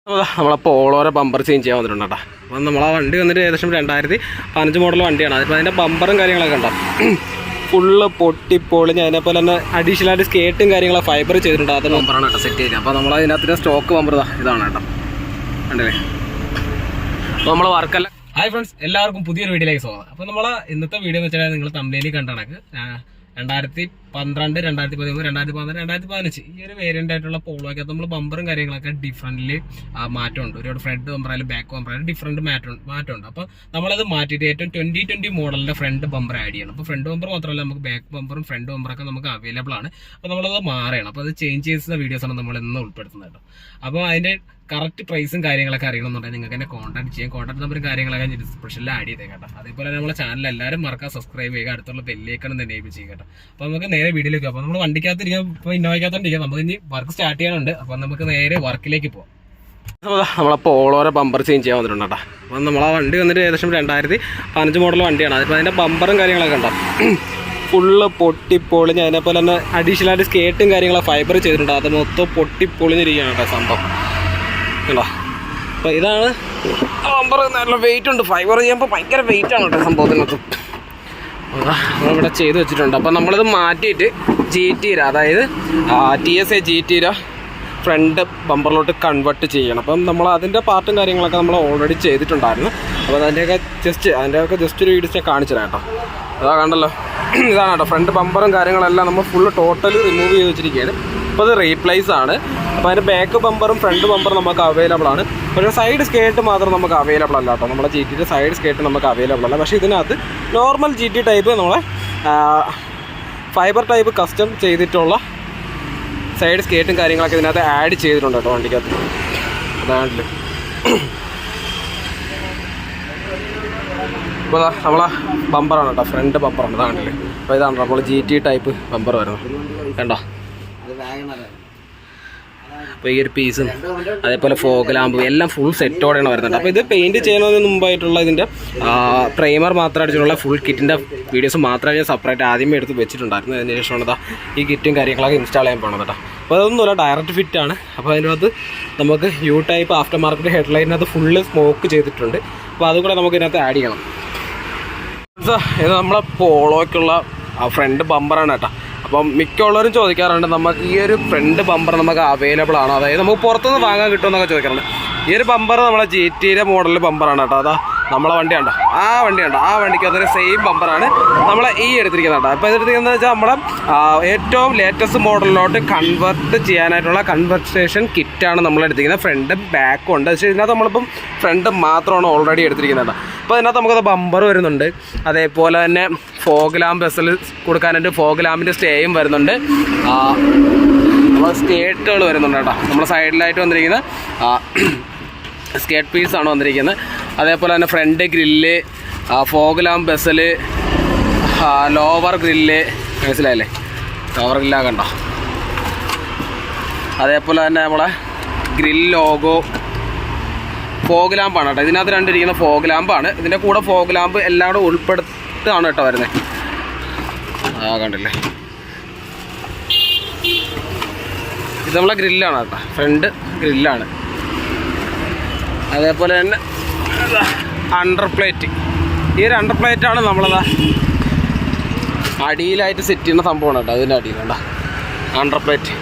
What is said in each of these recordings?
നമ്മളെ പോളോരെ bumper change ചെയ്യാൻ വന്നിട്ടുണ്ട് കേട്ടോ. അപ്പം നമ്മളെ വണ്ടി വന്നിട്ട് ഏകദേശം 2015 മോഡൽ വണ്ടിയാണ്. അതിപ്പോൾ അതിൻ്റെ ബമ്പറും കാര്യങ്ങളൊക്കെ ഉണ്ടാവും ഫുള്ള് പൊട്ടിപ്പൊളിഞ്ഞ് അതിനെപ്പോലെ തന്നെ അഡീഷണൽ ആയിട്ട് സ്കേട്ടും കാര്യങ്ങളൊക്കെ ഫൈബർ ചെയ്തിട്ടുണ്ട്. അത് ബമ്പറാണ് കേട്ടോ സെറ്റ് ചെയ്തത്. അപ്പോൾ നമ്മൾ അതിനകത്ത് സ്റ്റോക്ക് ബമ്പർ ഇതാണ് കേട്ടോ, കണ്ടില്ലേ. അപ്പോൾ നമ്മൾ വർക്കല്ല. ഹായ് ഫ്രണ്ട്സ്, എല്ലാവർക്കും പുതിയൊരു വീഡിയോയിലേക്ക് സ്വാഗതം. അപ്പോൾ നമ്മളെ ഇന്നത്തെ വീഡിയോ എന്ന് വെച്ചാൽ നിങ്ങൾ തമ്മിലേൽ കണ്ട കണക്ക് 2012, 2013, 2014, 2015 ഈ ഒരു വേരിയന്റ് ആയിട്ടുള്ള പോളോയ്ക്കകത്ത് നമ്മൾ ബമ്പറും കാര്യങ്ങളൊക്കെ ഡിഫറൻ്റ് മാറ്റമുണ്ട്. ഒരുപാട് ഫ്രണ്ട് ബമ്പറായാലും ബാക്ക് ബമ്പറായാലും ഡിഫറൻറ്റ് മാറ്റമുണ്ട്. അപ്പോൾ നമ്മളത് മാറ്റിയിട്ട് ഏറ്റവും 2020 മോഡലിൻ്റെ ഫ്രണ്ട് ബമ്പർ ആഡ് ചെയ്യണം. അപ്പോൾ ഫ്രണ്ട് ബമ്പർ മാത്രമല്ല, നമുക്ക് ബാക്ക് ബമ്പറും ഫ്രണ്ട് ബമ്പറൊക്കെ നമുക്ക് അവൈലബിൾ ആണ്. അപ്പോൾ നമ്മളത് മാറണം. അപ്പോൾ അത് ചേഞ്ച് ചെയ്യുന്ന വീഡിയോസാണ് നമ്മൾ ഇന്ന് ഉൾപ്പെടുത്തുന്നത് കേട്ടോ. അപ്പോൾ അതിൻ്റെ കറക്റ്റ് പ്രൈസും കാര്യങ്ങളൊക്കെ അറിയണമെന്നുണ്ടെങ്കിൽ നിങ്ങൾക്ക് എന്നെ കോൺടാക്ട് ചെയ്യാം. കോൺടാക്ട് നമ്പറും കാര്യങ്ങളൊക്കെ ഞാൻ ഡിസ്ക്രിപ്ഷനിൽ ആഡ് ചെയ്തേക്കാം കേട്ടോ. അതേപോലെ നമ്മുടെ ചാനൽ എല്ലാവരും മറക്കാൻ സബ്സ്ക്രൈബ് ചെയ്യുക, അടുത്തുള്ള ബെല്ലേക്കാണ് എനേബിൾ ചെയ്യുക കേട്ടോ. അപ്പോൾ നമുക്ക് നേരെ വീഡിയോയിലേക്ക് പോകാം. അപ്പോൾ നമ്മൾ വണ്ടിക്കകത്തിരിക്കാം, ഇപ്പോൾ ഇന്നോവയ്ക്കകത്തോണ്ടിരിക്കാം. നമുക്ക് ഇനി വർക്ക് സ്റ്റാർട്ട് ചെയ്യാനുണ്ട്. അപ്പോൾ നമുക്ക് നേരെ വർക്കിലേക്ക് പോകാം. നമ്മളെ പോളോരെ ബമ്പർ ചേഞ്ച് ചെയ്യാൻ വന്നിട്ടുണ്ട് കേട്ടോ. അപ്പം നമ്മളെ വണ്ടി വന്നിട്ട് ഏകദേശം 2015 മോഡൽ വണ്ടിയാണ്. അതിപ്പോൾ അതിൻ്റെ ബമ്പറും കാര്യങ്ങളൊക്കെ ഉണ്ടാവും ഫുള്ള് പൊട്ടിപ്പൊളിഞ്ഞ് അതിനെപ്പോലെ തന്നെ അഡീഷണൽ ആയിട്ട് സ്കേട്ടും കാര്യങ്ങളൊക്കെ ഫൈബർ ചെയ്തിട്ടുണ്ട്. അത് മൊത്തം പൊട്ടിപ്പൊളിഞ്ഞിരിക്കുകയാണ് കേട്ടോ സംഭവം കേട്ടോ. അപ്പോൾ ഇതാണ് ബമ്പർ. നല്ല വെയിറ്റ് ഉണ്ട്, ഫൈബർ ചെയ്യുമ്പോൾ ഭയങ്കര വെയിറ്റ് ആണ് കേട്ടോ സംഭവത്തിനകത്ത്. നമ്മളിവിടെ ചെയ്ത് വെച്ചിട്ടുണ്ട്. അപ്പോൾ നമ്മളിത് മാറ്റിയിട്ട് GT അതായത് TSA GT ഫ്രണ്ട് ബമ്പറിലോട്ട് കൺവേർട്ട് ചെയ്യണം. അപ്പം നമ്മൾ അതിൻ്റെ പാർട്ടും കാര്യങ്ങളൊക്കെ നമ്മൾ ഓൾറെഡി ചെയ്തിട്ടുണ്ടായിരുന്നു. അപ്പോൾ അതിൻ്റെയൊക്കെ ജസ്റ്റ് ഒരു വീഡിയോ കാണിച്ചു തരാം കേട്ടോ. അതാ കണ്ടല്ലോ, ഇതാണ് കേട്ടോ ഫ്രണ്ട് ബമ്പറും കാര്യങ്ങളെല്ലാം നമ്മൾ ഫുള്ള് ടോട്ടലി റിമൂവ് ചെയ്ത് വെച്ചിരിക്കുകയാണ്. അപ്പോൾ അത് റീപ്ലേസ് ആണ്. അപ്പോൾ അതിൻ്റെ ബാക്ക് ബമ്പറും ഫ്രണ്ട് ബമ്പറും നമുക്ക് അവൈലബിൾ ആണ്. പക്ഷേ സൈഡ് സ്കേട്ട് മാത്രം നമുക്ക് അവൈലബിൾ അല്ല കേട്ടോ. നമ്മുടെ GTയുടെ സൈഡ് സ്കേട്ട് നമുക്ക് അവൈലബിൾ അല്ല. പക്ഷേ ഇതിനകത്ത് നോർമൽ GT ടൈപ്പ് നമ്മളെ ഫൈബർ ടൈപ്പ് കസ്റ്റം ചെയ്തിട്ടുള്ള സൈഡ് സ്കേറ്റും കാര്യങ്ങളൊക്കെ ഇതിനകത്ത് ആഡ് ചെയ്തിട്ടുണ്ട് കേട്ടോ വണ്ടിക്കകത്ത്. അതാണല്ലോ. അപ്പോൾ നമ്മളെ ബമ്പറാണ് കേട്ടോ, ഫ്രണ്ട് ബമ്പറാണ്. അതാണല്ലേ. അപ്പോൾ ഇതാണ് നമ്മൾ GT ടൈപ്പ് ബമ്പർ വരുന്നത് കണ്ടോ. അപ്പോൾ ഈ ഒരു പീസും അതേപോലെ ഫോഗ് ലാമ്പും എല്ലാം ഫുൾ സെറ്റോടെയാണ് വരുന്നത്. അപ്പോൾ ഇത് പെയിൻറ്റ് ചെയ്യുന്നതിന് മുമ്പായിട്ടുള്ള ഇതിൻ്റെ പ്രൈമർ മാത്രം അടിച്ചിട്ടുള്ള ഫുൾ കിറ്റിൻ്റെ വീഡിയോസ് മാത്രമേ ഞാൻ സെപ്പറേറ്റ് ആദ്യമേ എടുത്ത് വെച്ചിട്ടുണ്ടായിരുന്നു. അതിന് ശേഷമാണ് ഈ കിറ്റും കാര്യങ്ങളൊക്കെ ഇൻസ്റ്റാൾ ചെയ്യാൻ പോകുന്നത് കേട്ടോ. അപ്പോൾ അതൊന്നുമില്ല, ഡയറക്റ്റ് ഫിറ്റാണ്. അപ്പോൾ അതിനകത്ത് നമുക്ക് U ടൈപ്പ് ആഫ്റ്റർ മാർക്കറ്റ് ഹെഡ്ലൈറ്റിനകത്ത് ഫുള്ള് സ്മോക്ക് ചെയ്തിട്ടുണ്ട്. അപ്പോൾ അതും കൂടെ നമുക്ക് ഇതിനകത്ത് ആഡ് ചെയ്യണം. ഇത് നമ്മളെ പോളോയ്ക്കുള്ള ഫ്രണ്ട് ബമ്പറാണ് കേട്ടോ. അപ്പം മിക്കുള്ളവരും ചോദിക്കാറുണ്ട് നമുക്ക് ഈ ഒരു ഫ്രണ്ട് ബമ്പർ നമുക്ക് അവൈലബിൾ ആണോ, അതായത് നമുക്ക് പുറത്തുനിന്ന് വാങ്ങാൻ കിട്ടുമെന്നൊക്കെ ചോദിക്കാറുണ്ട്. ഈ ഒരു ബമ്പർ നമ്മളെ GTയുടെ മോഡൽ ബമ്പറാണ് കേട്ടോ. അതാ നമ്മളെ വണ്ടി ഉണ്ടോ, ആ വണ്ടിക്ക് അതൊരു സെയിം ബമ്പറാണ് നമ്മളെ ഈ എടുത്തിരിക്കുന്നത് കേട്ടോ. അപ്പോൾ ഇതെടുത്തിരിക്കുന്നത് വെച്ചാൽ നമ്മളെ ഏറ്റവും ലേറ്റസ്റ്റ് മോഡലിലോട്ട് കൺവേർട്ട് ചെയ്യാനായിട്ടുള്ള കൺവെർട്ടേഷൻ കിറ്റാണ് നമ്മൾ എടുത്തിരിക്കുന്നത്. ഫ്രണ്ടും ബാക്കും ഉണ്ട്. പക്ഷേ ഇതിനകത്ത് നമ്മളിപ്പം ഫ്രണ്ട് മാത്രമാണ് ഓൾറെഡി എടുത്തിരിക്കുന്നത് കേട്ടോ. അപ്പോൾ ഇതിനകത്ത് നമുക്കത് ബമ്പർ വരുന്നുണ്ട്. അതേപോലെ തന്നെ ഫോഗ് ലാമ്പ് ബസ്സിൽ കൊടുക്കാനായിട്ട് ഫോഗ് ലാമ്പിൻ്റെ സ്റ്റേയും വരുന്നുണ്ട്. നമ്മൾ സ്കേട്ടുകൾ വരുന്നുണ്ട് കേട്ടോ. നമ്മുടെ സൈഡിലായിട്ട് വന്നിരിക്കുന്ന സ്കേട്ട് പീസാണ് വന്നിരിക്കുന്നത്. അതേപോലെ തന്നെ ഫ്രണ്ട് ഗ്രില്ല്, ഫോഗ് ലാമ്പ് ബസ്സിൽ, ലോവർ ഗ്രില്ല്, മനസ്സിലായില്ലേ, ലോവർ ഗ്രില്ലാകെ ഉണ്ടോ. അതേപോലെ തന്നെ നമ്മളെ ഗ്രിൽ ലോഗോ, ഫോഗ് ലാമ്പാണ് കേട്ടോ. ഇതിനകത്ത് രണ്ടിരിക്കുന്ന ഫോഗ് ലാമ്പാണ്. ഇതിൻ്റെ കൂടെ ഫോഗ് ലാമ്പ് എല്ലാം കൂടെ ഉൾപ്പെടുത്താണ് കേട്ടോ വരുന്നത്. കണ്ടില്ലേ, ഇത് നമ്മളെ ഗ്രില്ലാണ് കേട്ടോ, ഫ്രണ്ട് ഗ്രില്ലാണ്. അതേപോലെ തന്നെ അണ്ടർ പ്ലേറ്റ്, ഈ ഒരു അണ്ടർ പ്ലേറ്റാണ് നമ്മളതാ അടിയിലായിട്ട് സെറ്റ് ചെയ്യുന്ന സംഭവമാണ് കേട്ടോ. അതിൻ്റെ അടിയിലുണ്ടോ അണ്ടർ പ്ലേറ്റ്.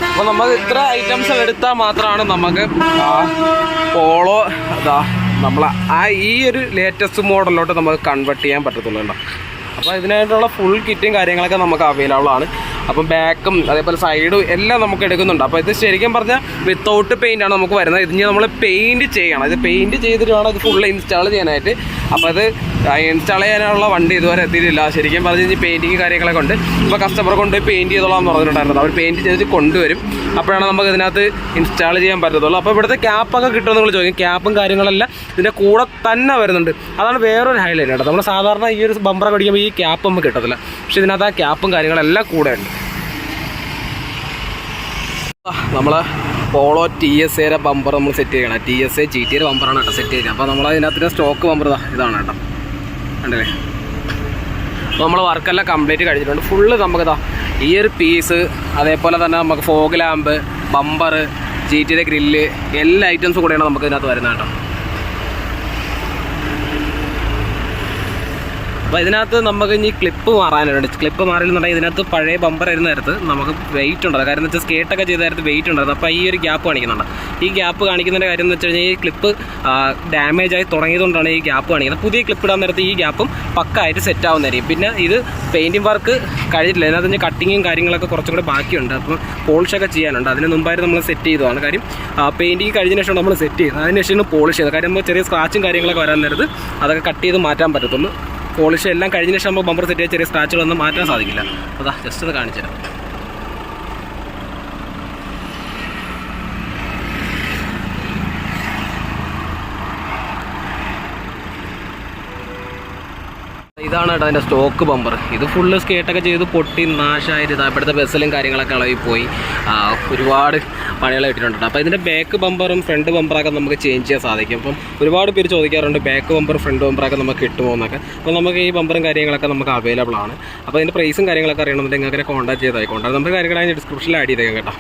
അപ്പോൾ നമുക്ക് ഇത്ര ഐറ്റംസ് എടുത്താൽ മാത്രമാണ് നമുക്ക് പോളോ നമ്മളെ ഈ ഒരു ലേറ്റസ്റ്റ് മോഡലിലോട്ട് നമുക്ക് കൺവേർട്ട് ചെയ്യാൻ പറ്റത്തുള്ളൂ കേട്ടോ. അപ്പോൾ ഇതിനായിട്ടുള്ള ഫുൾ കിറ്റും കാര്യങ്ങളൊക്കെ നമുക്ക് അവൈലബിൾ ആണ്. അപ്പം ബാക്കും അതേപോലെ സൈഡും എല്ലാം നമുക്ക് എടുക്കുന്നുണ്ട്. അപ്പോൾ ഇത് ശരിക്കും പറഞ്ഞാൽ വിത്തൗട്ട് പെയിൻ്റാണ് നമുക്ക് വരുന്നത്. ഇതിന് നമ്മൾ പെയിൻറ്റ് ചെയ്യണം. ഇത് പെയിൻറ്റ് ചെയ്തിട്ട് വേണം ഇത് ഫുള്ള് ഇൻസ്റ്റാൾ ചെയ്യാനായിട്ട്. അപ്പോൾ ഇത് ഇൻസ്റ്റാൾ ചെയ്യാനുള്ള വണ്ടി ഇതുവരെ എത്തിയിട്ടില്ല. ശരിക്കും പറഞ്ഞ് കഴിഞ്ഞാൽ പെയിൻറ്റിങ് കാര്യങ്ങളൊക്കെ ഉണ്ട്. ഇപ്പോൾ കസ്റ്റമർ കൊണ്ടുപോയി പെയിൻറ്റ് ചെയ്തോളാം എന്ന് പറഞ്ഞിട്ടുണ്ടായിരുന്നു. അവർ പെയിൻറ്റ് ചെയ്തിട്ട് കൊണ്ടുവരും. അപ്പോഴാണ് നമുക്ക് ഇതിനകത്ത് ഇൻസ്റ്റാൾ ചെയ്യാൻ പറ്റത്തുള്ളൂ. അപ്പോൾ ഇവിടുത്തെ ക്യാപ്പൊക്കെ കിട്ടുമെന്ന് നിങ്ങൾ ചോദിക്കും. ക്യാപ്പും കാര്യങ്ങളെല്ലാം ഇതിൻ്റെ കൂടെ തന്നെ വരുന്നുണ്ട്. അതാണ് വേറൊരു ഹൈലൈറ്റ് കേട്ടോ. നമ്മൾ സാധാരണ ഈ ഒരു ബമ്പറൊക്കെ അടിക്കുമ്പോൾ ഈ ക്യാപ്പ് നമുക്ക് കിട്ടത്തില്ല. പക്ഷേ ഇതിനകത്ത് ആ ക്യാപ്പും കാര്യങ്ങളെല്ലാം കൂടെ ഉണ്ട്. നമ്മൾ പോളോ TSAയുടെ ബമ്പർ നമ്മൾ സെറ്റ് ചെയ്യണം. TSA GTയുടെ ബമ്പറാണ് കേട്ടോ സെറ്റ് ചെയ്യുക. അപ്പോൾ നമ്മൾ അതിനകത്ത് സ്റ്റോക്ക് ബമ്പർ ഇതാണ് കേട്ടോ, കണ്ടില്ലേ. അപ്പോൾ നമ്മൾ വർക്കെല്ലാം കംപ്ലീറ്റ് കഴിഞ്ഞിട്ടുണ്ട്. ഫുള്ള് നമുക്കിതാ ഈ ഒരു പീസ്, അതേപോലെ തന്നെ നമുക്ക് ഫോഗ് ലാമ്പ്, ബമ്പർ, GT-യുടെ ഗ്രില്ല് എല്ലാ ഐറ്റംസും കൂടെയാണ് നമുക്ക് ഇതിനകത്ത് വരുന്നത് കേട്ടോ. അപ്പോൾ ഇതിനകത്ത് നമുക്ക് ഇനി ക്ലിപ്പ് മാറാനുണ്ട്. ക്ലിപ്പ് മാറിയെന്നുണ്ടെങ്കിൽ ഇതിനകത്ത് പഴയ ബമ്പർ വരുന്ന നേരത്ത് നമുക്ക് വെയിറ്റ് ഉണ്ട്. കാര്യം എന്ന് വെച്ചാൽ സ്കേട്ടൊക്കെ ചെയ്ത നേരത്ത് വെയിറ്റ് ഉണ്ടായിരുന്നു. അപ്പോൾ ഈ ഒരു ഗ്യാപ്പ് കാണിക്കുന്നുണ്ട്. ഈ ഗ്യാപ്പ് കാണിക്കുന്നതിൻ്റെ കാര്യം എന്ന് വെച്ച് കഴിഞ്ഞാൽ ഈ ക്ലിപ്പ് ഡാമേജ് ആയി തുടങ്ങിയതുകൊണ്ടാണ് ഈ ഗ്യാപ്പ് കാണിക്കുന്നത്. പുതിയ ക്ലിപ്പ് ഇടാൻ നേരത്ത് ഈ ഗ്യാപ്പും പക്കായിട്ട് സെറ്റ് ആവുന്നതായിരിക്കും. പിന്നെ ഇത് പെയിൻറ്റിങ് വർക്ക് കഴിഞ്ഞിട്ടില്ല. ഇതിനകത്ത് കട്ടിങ്ങും കാര്യങ്ങളൊക്കെ കുറച്ചും കൂടെ ബാക്കിയുണ്ട്. അപ്പം പോളിഷൊക്കെ ചെയ്യാനുണ്ട്. അതിന് മുമ്പായിട്ട് നമ്മൾ സെറ്റ് ചെയ്തതാണ്. കാര്യം പെയിൻറ്റിങ് കഴിഞ്ഞ ശേഷം നമ്മൾ സെറ്റ് ചെയ്തത്. അതിന് ശേഷം പോളിഷ് ചെയ്തത്. കാര്യം നമ്മൾ ചെറിയ സ്ക്രാച്ചും കാര്യങ്ങളൊക്കെ വരാൻ നേരത്ത് അതൊക്കെ കട്ട് ചെയ്ത് മാറ്റാൻ പറ്റത്തുള്ളൂ. പോളിഷ് എല്ലാം കഴിഞ്ഞ ശേഷം നമ്മൾ ബമ്പർ സെറ്റ് ചെയ്ത് ചെറിയ സ്ക്രാച്ചുകളൊന്നും മാറ്റാൻ സാധിക്കില്ല. അതാ ജസ്റ്റ് ഒന്ന് കാണിച്ചു തരാം. ഇതാണ് കേട്ടോ അതിൻ്റെ സ്റ്റോക്ക് ബമ്പർ. ഇത് ഫുള്ള് സ്കേട്ടൊക്കെ ചെയ്ത് പൊട്ടി നാശമായിട്ട് ഇപ്പോഴത്തെ ബസ്സിലും കാര്യങ്ങളൊക്കെ ഇളകി പോയി ഒരുപാട് പണികൾ ഇട്ടിട്ടുണ്ട്. അപ്പോൾ ഇതിൻ്റെ ബാക്ക് ബമ്പറും ഫ്രണ്ട് ബമ്പറൊക്കെ നമുക്ക് ചേഞ്ച് ചെയ്യാൻ സാധിക്കും. അപ്പം ഒരുപാട് പേര് ചോദിക്കാറുണ്ട് ബാക്ക് ബമ്പർ ഫ്രണ്ട് ബമ്പറൊക്കെ നമുക്ക് കിട്ടുമോ എന്നൊക്കെ. അപ്പോൾ നമുക്ക് ഈ ബമ്പറും കാര്യങ്ങളൊക്കെ നമുക്ക് അവൈലബിൾ ആണ്. അപ്പോൾ അതിൻ്റെ പ്രൈസും കാര്യങ്ങളൊക്കെ അറിയണമെന്നുണ്ടെങ്കിൽ അങ്ങനെ കോൺടാക്ട് ചെയ്താൽ കോൺടാക്ട് നമ്പർ കാര്യങ്ങളായി ഡിസ്ക്രിപ്ഷനിൽ ആഡ് ചെയ്തേക്കാം കേട്ടോ.